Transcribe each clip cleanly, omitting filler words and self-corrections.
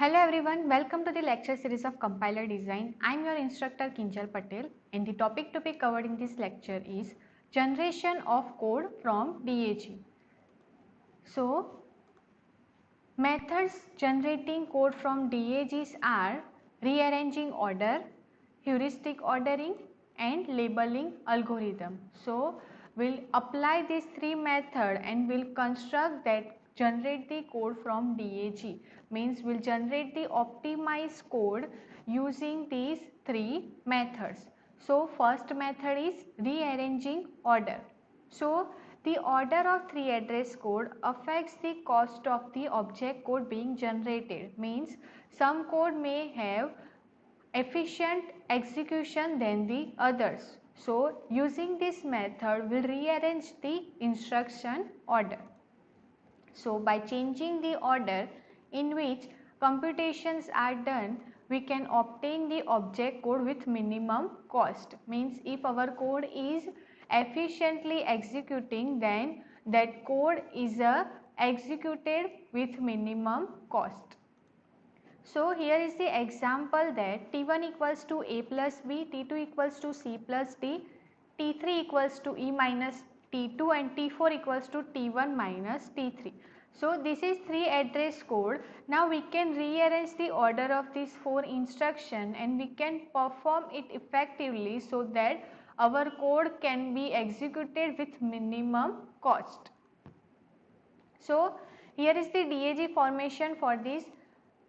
Hello everyone, welcome to the lecture series of Compiler Design. I am your instructor Kinjal Patel and the topic to be covered in this lecture is generation of code from DAG. So, methods generating code from DAGs are rearranging order, heuristic ordering and labeling algorithm. So, we'll apply these three methods and we'll construct that generate the code from DAG, means we'll generate the optimized code using these three methods. So, first method is rearranging order. So, the order of three address code affects the cost of the object code being generated, means some code may have efficient execution than the others. So, using this method will rearrange the instruction order. So, by changing the order in which computations are done, we can obtain the object code with minimum cost. Means if our code is efficiently executing, then that code is executed with minimum cost. So, here is the example that T1 equals to A plus B, T2 equals to C plus D, T3 equals to E minus T2 and T4 equals to T1 minus T3. So, this is three address code. Now, we can rearrange the order of these four instructions and we can perform it effectively so that our code can be executed with minimum cost. So, here is the DAG formation for this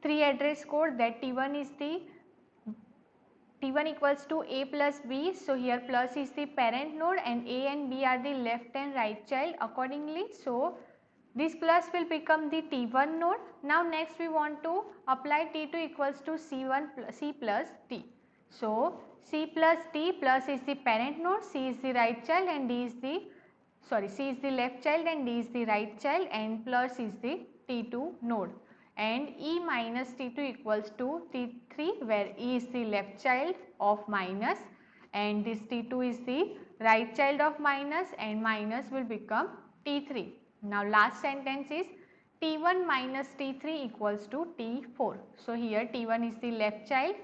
three address code, that T1 is the T1 equals to A plus B. So, here plus is the parent node and A and B are the left and right child accordingly. So, this plus will become the T1 node. Now, next we want to apply T2 equals to C plus D. So, C plus D plus is the parent node, C is the right child and D is the C is the left child and D is the right child and plus is the T2 node, and E minus T2 equals to T3 where E is the left child of minus and this T2 is the right child of minus and minus will become T3. Now, last sentence is T1 minus T3 equals to T4. So, here T1 is the left child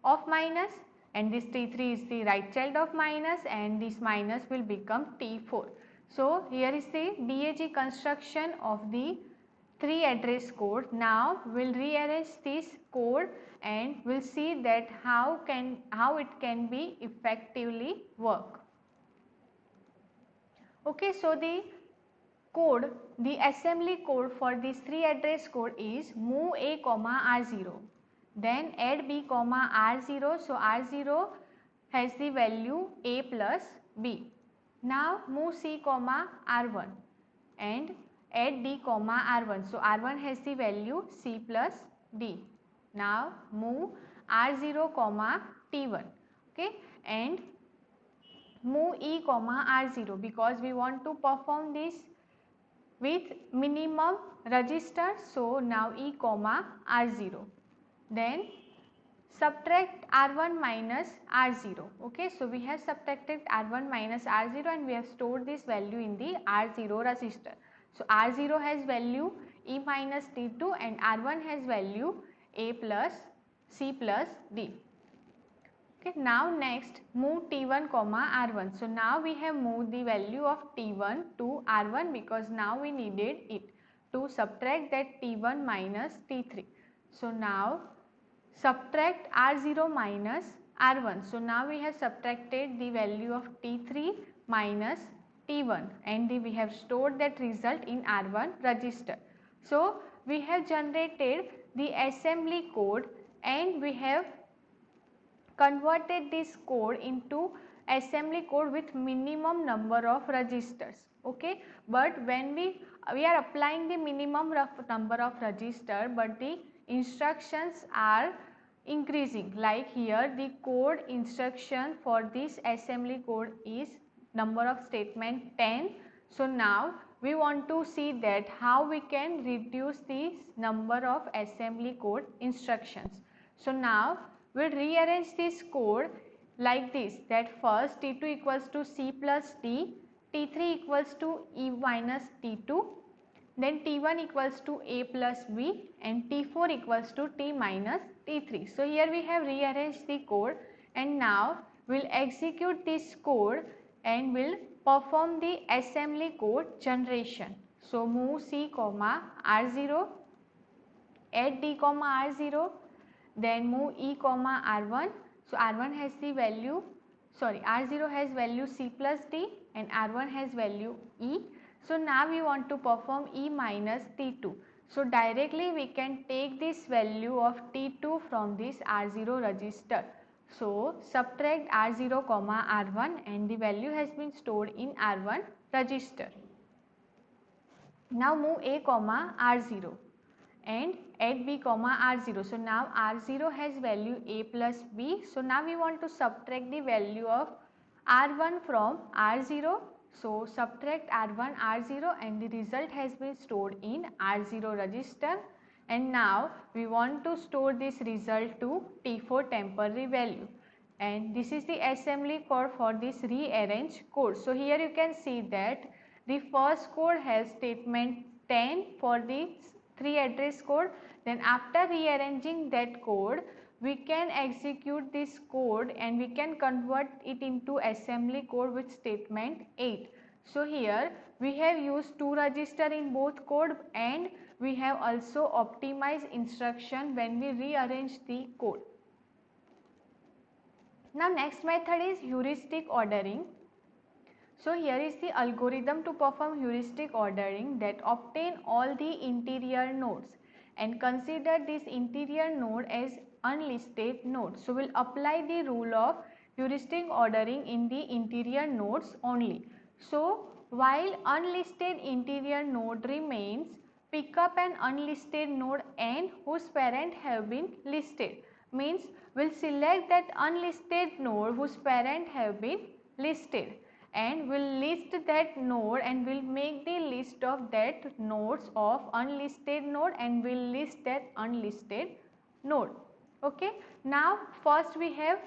of minus and this T3 is the right child of minus and this minus will become T4. So, here is the DAG construction of the three address code. Now, we will rearrange this code and we will see that how it can be effectively work. Okay, so the assembly code for this three address code is move A comma R0, then add B comma R0. So, R0 has the value A plus B. Now, move C comma R1 and add D comma R1. So, R1 has the value C plus D. Now, move R0 comma T1, okay, and move E comma R0 because we want to perform this with minimum register. So, now E comma R0, then subtract R1 minus R0. Okay, so we have subtracted R1 minus R0 and we have stored this value in the R0 register. So, R0 has value E minus T2 and R1 has value A plus C plus D. Okay, now next move T1 comma R1. So, now we have moved the value of T1 to R1 because now we needed it to subtract that T1 minus T3. So, now subtract R0 minus R1. So, now we have subtracted the value of T3 minus T1 and we have stored that result in R1 register. So, we have generated the assembly code and we have converted this code into assembly code with minimum number of registers. Okay, but when we are applying the minimum number of register, but the instructions are increasing, like here the code instruction for this assembly code is number of statement 10. So, now we want to see that how we can reduce this number of assembly code instructions. So, now we will rearrange this code like this, that first T2 equals to C plus D, T3 equals to E minus T2, then T1 equals to A plus B and T4 equals to T minus T3. So here we have rearranged the code, and now we'll execute this code and we'll perform the assembly code generation. So move C comma R0, add D comma R0, then move E comma R1. So R1 has the value, R0 has value C plus D and R1 has value E. So now we want to perform E minus T2. So directly we can take this value of T2 from this R0 register. So subtract R0 comma R1 and the value has been stored in R1 register. Now move A comma R0 and add B comma R0. So now R0 has value A plus B. So now we want to subtract the value of R1 from R0. So subtract R1 R0 and the result has been stored in R0 register, and now we want to store this result to T4 temporary value, and this is the assembly code for this rearrange code. So here you can see that the first code has statement 10 for the 3 address code. Then after rearranging that code, we can execute this code and we can convert it into assembly code with statement 8. So here we have used 2 register in both code, and we have also optimized instruction when we rearrange the code. Now next method is heuristic ordering. So here is the algorithm to perform heuristic ordering that obtain all the interior nodes and consider this interior node as unlisted node. So we will apply the rule of heuristic ordering in the interior nodes only. So while unlisted interior node remains, pick up an unlisted node n whose parent have been listed. Means we will select that unlisted node whose parent have been listed, and we'll list that node and we'll make the list of that nodes of unlisted node and we'll list that unlisted node. Okay. Now first we have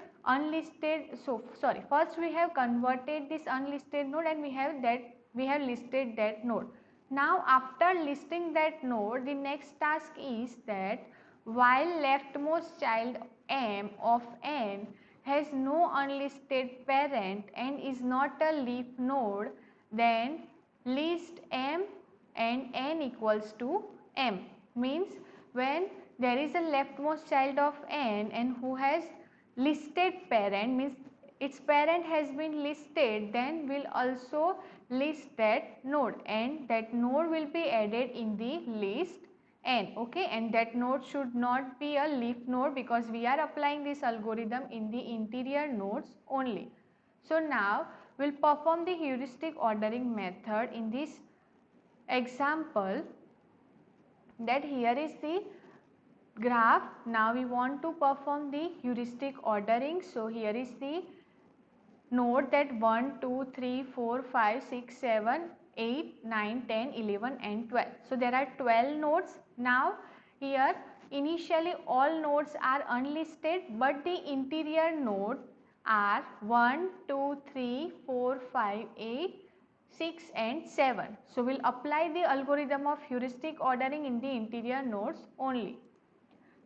first we have converted this unlisted node and we have listed that node. Now after listing that node, the next task is that while leftmost child m of n has no unlisted parent and is not a leaf node, then list m and n equals to m. Means when there is a leftmost child of n and who has listed parent, means its parent has been listed, then we will also list that node and that node will be added in the list n. Okay, and that node should not be a leaf node because we are applying this algorithm in the interior nodes only. So now we will perform the heuristic ordering method in this example. That here is the graph. Now we want to perform the heuristic ordering. So here is the node that 1, 2, 3, 4, 5, 6, 7, 8, 9, 10, 11 and 12. So there are 12 nodes. Now here initially all nodes are unlisted, but the interior node are 1, 2, 3, 4, 5, 8, 6 and 7. So we will apply the algorithm of heuristic ordering in the interior nodes only.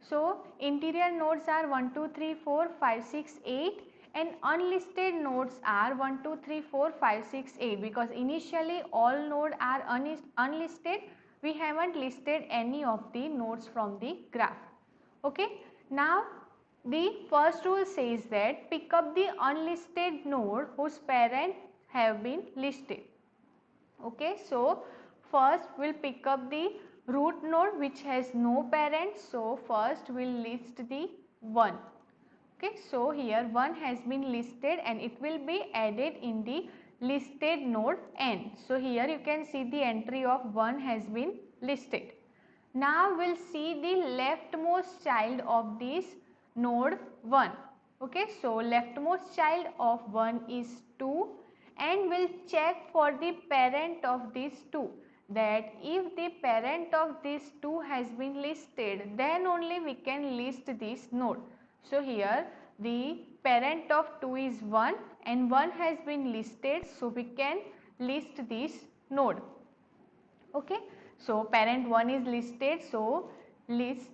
So interior nodes are 1, 2, 3, 4, 5, 6, 8 and unlisted nodes are 1, 2, 3, 4, 5, 6, 8 because initially all nodes are unlisted. We haven't listed any of the nodes from the graph. Okay. Now the first rule says that pick up the unlisted node whose parent have been listed. Okay. So first we will pick up the root node which has no parent. So first we will list the 1. Okay, so here 1 has been listed and it will be added in the listed node n. So here you can see the entry of 1 has been listed. Now we will see the leftmost child of this node 1. Okay, so leftmost child of 1 is 2 and we will check for the parent of this 2, that if the parent of this 2 has been listed, then only we can list this node. So here the parent of 2 is 1 and 1 has been listed, so we can list this node. Okay. So parent 1 is listed, so list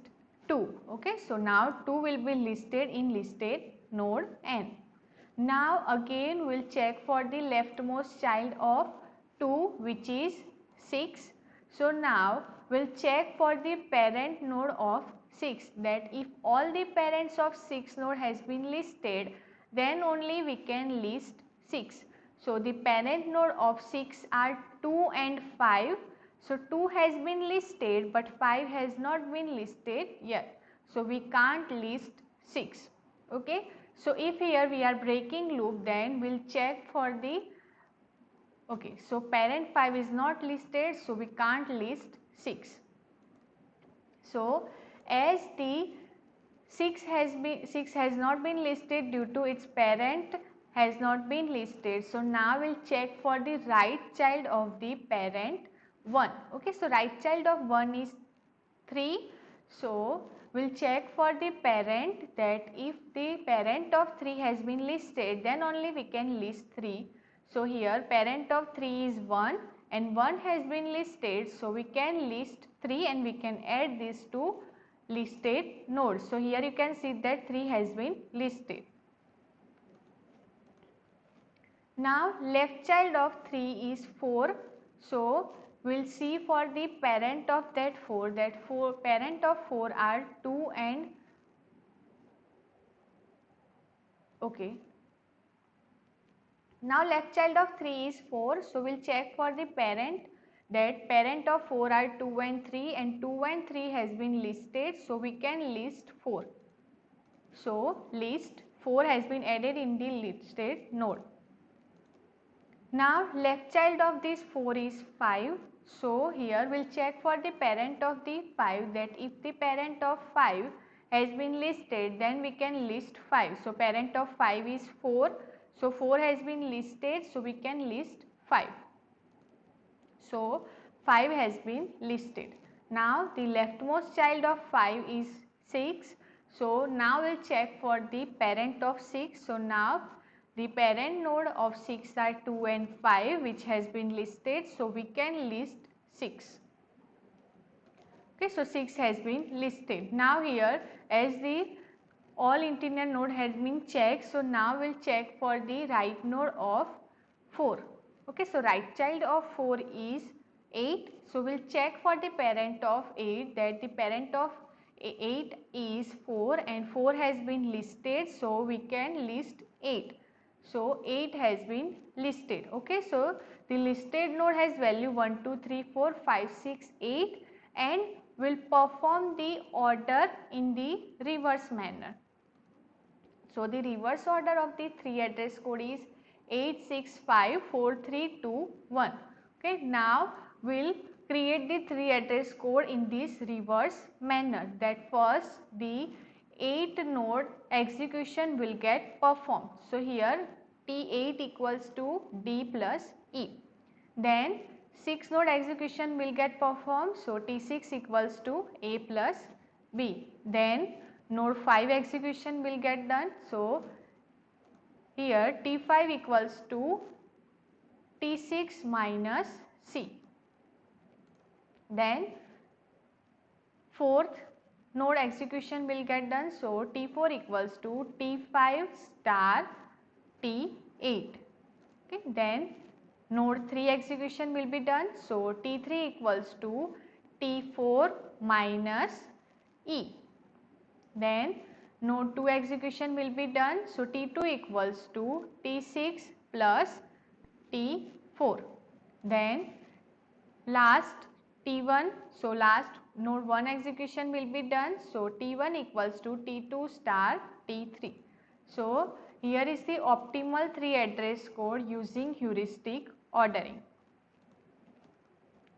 2. Okay, so now 2 will be listed in listed node n. Now again we'll check for the leftmost child of 2, which is 6. So now we'll check for the parent node of 6, that if all the parents of 6 node has been listed, then only we can list 6. So the parent node of 6 are 2 and 5. So 2 has been listed but 5 has not been listed yet. So we can't list 6. Okay. So if here we are breaking loop, then we'll check for the, okay, so parent 5 is not listed, so we can't list 6. So as the 6 has not been listed due to its parent has not been listed. So now we'll check for the right child of the parent 1. Okay, so right child of 1 is 3. So we'll check for the parent, that if the parent of 3 has been listed, then only we can list 3. So here parent of 3 is 1 and 1 has been listed, so we can list 3 and we can add these two listed nodes. So here you can see that 3 has been listed. Now left child of 3 is 4. So we'll see for the parent of that 4, parent of 4 are 2 and, okay. Now left child of 3 is 4. So we'll check for the parent, that parent of 4 are 2 and 3 and 2 and 3 has been listed. So we can list 4. So list 4 has been added in the listed node. Now left child of this 4 is 5. So here we'll check for the parent of the 5, that if the parent of 5 has been listed, then we can list 5. So parent of 5 is 4. So 4 has been listed, so we can list 5. So 5 has been listed. Now the leftmost child of 5 is 6. So now we'll check for the parent of 6. So now the parent node of 6 are 2 and 5, which has been listed. So we can list 6. Okay, so 6 has been listed. Now here, as the all integer node has been checked, so now we'll check for the right node of 4. Okay, so right child of 4 is 8. So we'll check for the parent of 8, that the parent of 8 is 4 and 4 has been listed, so we can list 8. So 8 has been listed. Okay, so the listed node has value 1, 2, 3, 4, 5, 6, 8 and will perform the order in the reverse manner. So the reverse order of the 3 address code is 8, 6, 5, 4, 3, 2, 1. Okay, now we'll create the 3 address code in this reverse manner, that first the 8 node execution will get performed. So here T8 equals to D plus E. Then 6 node execution will get performed. So T6 equals to A plus B. Then node 5 execution will get done. So here T5 equals to T6 minus C. Then fourth node execution will get done. So T4 equals to T5 star T8. Okay. Then node 3 execution will be done. So T3 equals to T4 minus E. Then node 2 execution will be done. So T2 equals to T6 plus T4. Then last T1, so last node 1 execution will be done. So T1 equals to T2 star T3. So here is the optimal 3 address code using heuristic ordering.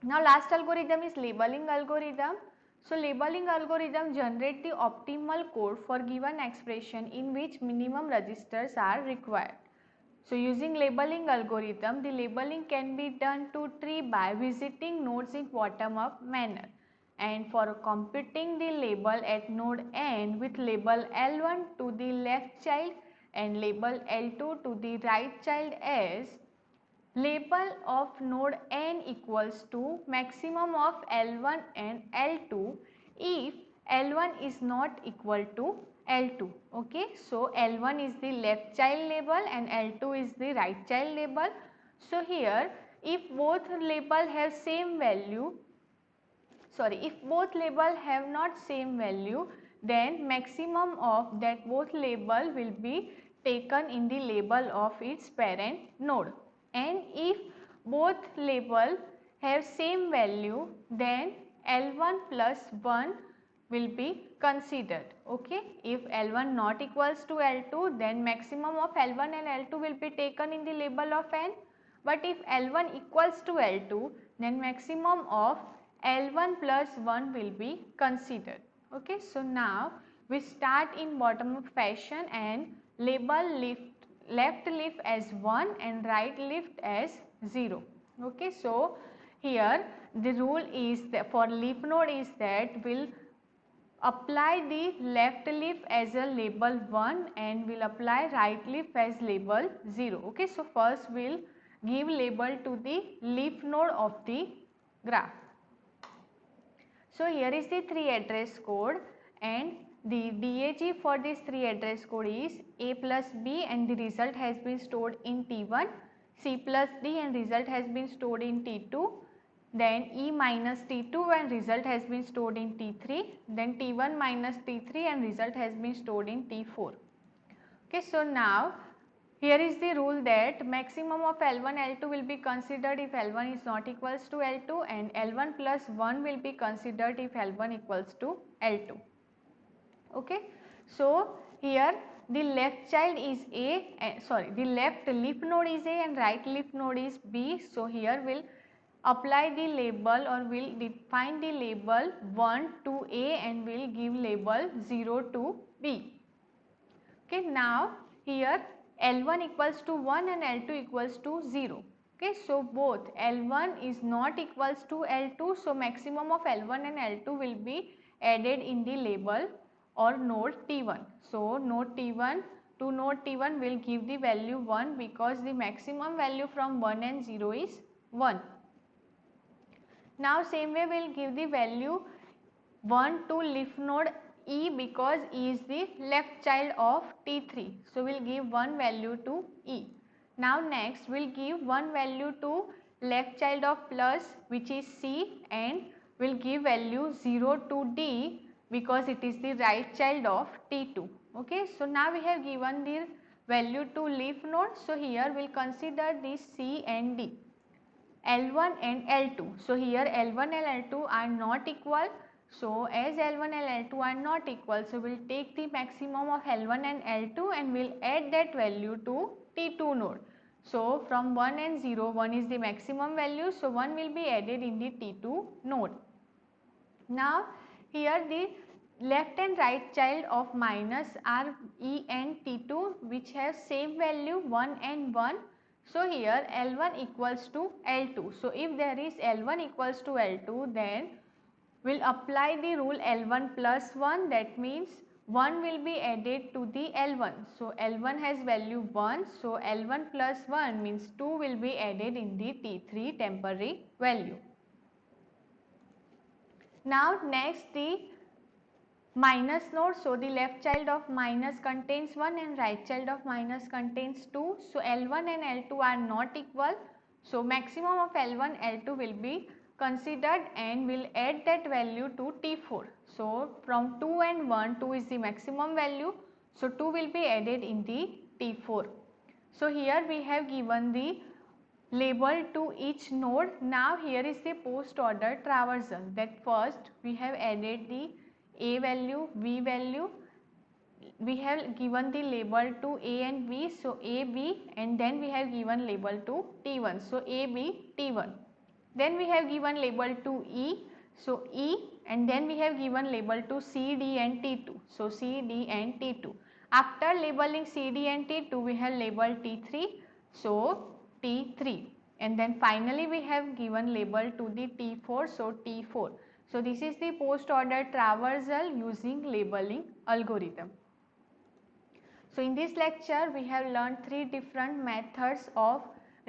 Now last algorithm is labeling algorithm. So labeling algorithm generate the optimal code for given expression in which minimum registers are required. So using labeling algorithm, the labeling can be done to tree by visiting nodes in bottom up manner. And for computing the label at node n with label L1 to the left child and label L2 to the right child as label of node n equals to maximum of L1 and L2 if L1 is not equal to L2. Okay, so L1 is the left child label and L2 is the right child label. So here if both label have same value, if both label have not same value, then maximum of that both label will be taken in the label of its parent node, and if both label have same value, then L1 plus 1 will be considered. Okay, if L1 not equals to L2, then maximum of L1 and L2 will be taken in the label of n, but if L1 equals to L2, then maximum of L1 plus 1 will be considered. Okay, so now we start in bottom up fashion and label left leaf as 1 and right leaf as 0. Okay, so here the rule is that for leaf node is that will apply the left leaf as a label 1 and will apply right leaf as label 0. Okay, so first we will give label to the leaf node of the graph. So here is the 3 address code, and the DAG for this 3 address code is A plus B and the result has been stored in T1, C plus D and result has been stored in T2, then E minus T2 and result has been stored in T3, then T1 minus T3 and result has been stored in T4. Okay, so now here is the rule that maximum of L1 L2 will be considered if L1 is not equals to L2, and L1 plus 1 will be considered if L1 equals to L2. Okay, so here the left child is the left leaf node is A and right leaf node is B. So here we'll apply the label or we'll define the label 1 to A and we'll give label 0 to B. Okay, now here L1 equals to 1 and L2 equals to 0. Okay, so both L1 is not equals to L2, so maximum of L1 and L2 will be added in the label or node T1. So node T1 to node T1 will give the value 1 because the maximum value from 1 and 0 is 1. Now same way we will give the value 1 to leaf node E because E is the left child of T3. So we will give one value to E. Now next we will give one value to left child of plus, which is C, and we will give value 0 to D because it is the right child of T2. Okay, so now we have given the value to leaf node. So here we will consider this C and D, L1 and L2. So here L1 and L2 are not equal. So as L1 and L2 are not equal, so we will take the maximum of L1 and L2 and we will add that value to T2 node. So from 1 and 0, 1 is the maximum value, so 1 will be added in the T2 node. Now here the left and right child of minus are E and T2, which have same value 1 and 1. So here L1 equals to L2. So if there is L1 equals to L2, then we will apply the rule L1 plus 1, that means 1 will be added to the L1. So L1 has value 1, so L1 plus 1 means 2 will be added in the T3 temporary value. Now next the minus node. So the left child of minus contains 1 and right child of minus contains 2. So L1 and L2 are not equal. So maximum of L1 L2 will be considered and will add that value to T4. So from 2 and 1, 2 is the maximum value. So 2 will be added in the T4. So here we have given the label to each node. Now here is the post order traversal, that first we have added the A value, B value, we have given the label to A and B, so A, B, and then we have given label to T1, so A, B, T1. Then we have given label to E, so E, and then we have given label to C, D and T2, so C, D and T2. After labeling C, D and T2, we have labeled T3, so T3, and then finally we have given label to the T4, so T4. So this is the post order traversal using labeling algorithm. So in this lecture we have learned 3 different methods of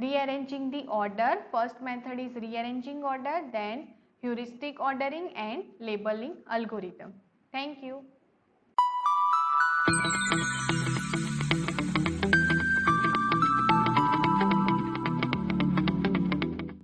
rearranging the order. First method is rearranging order, then heuristic ordering and labeling algorithm. Thank you.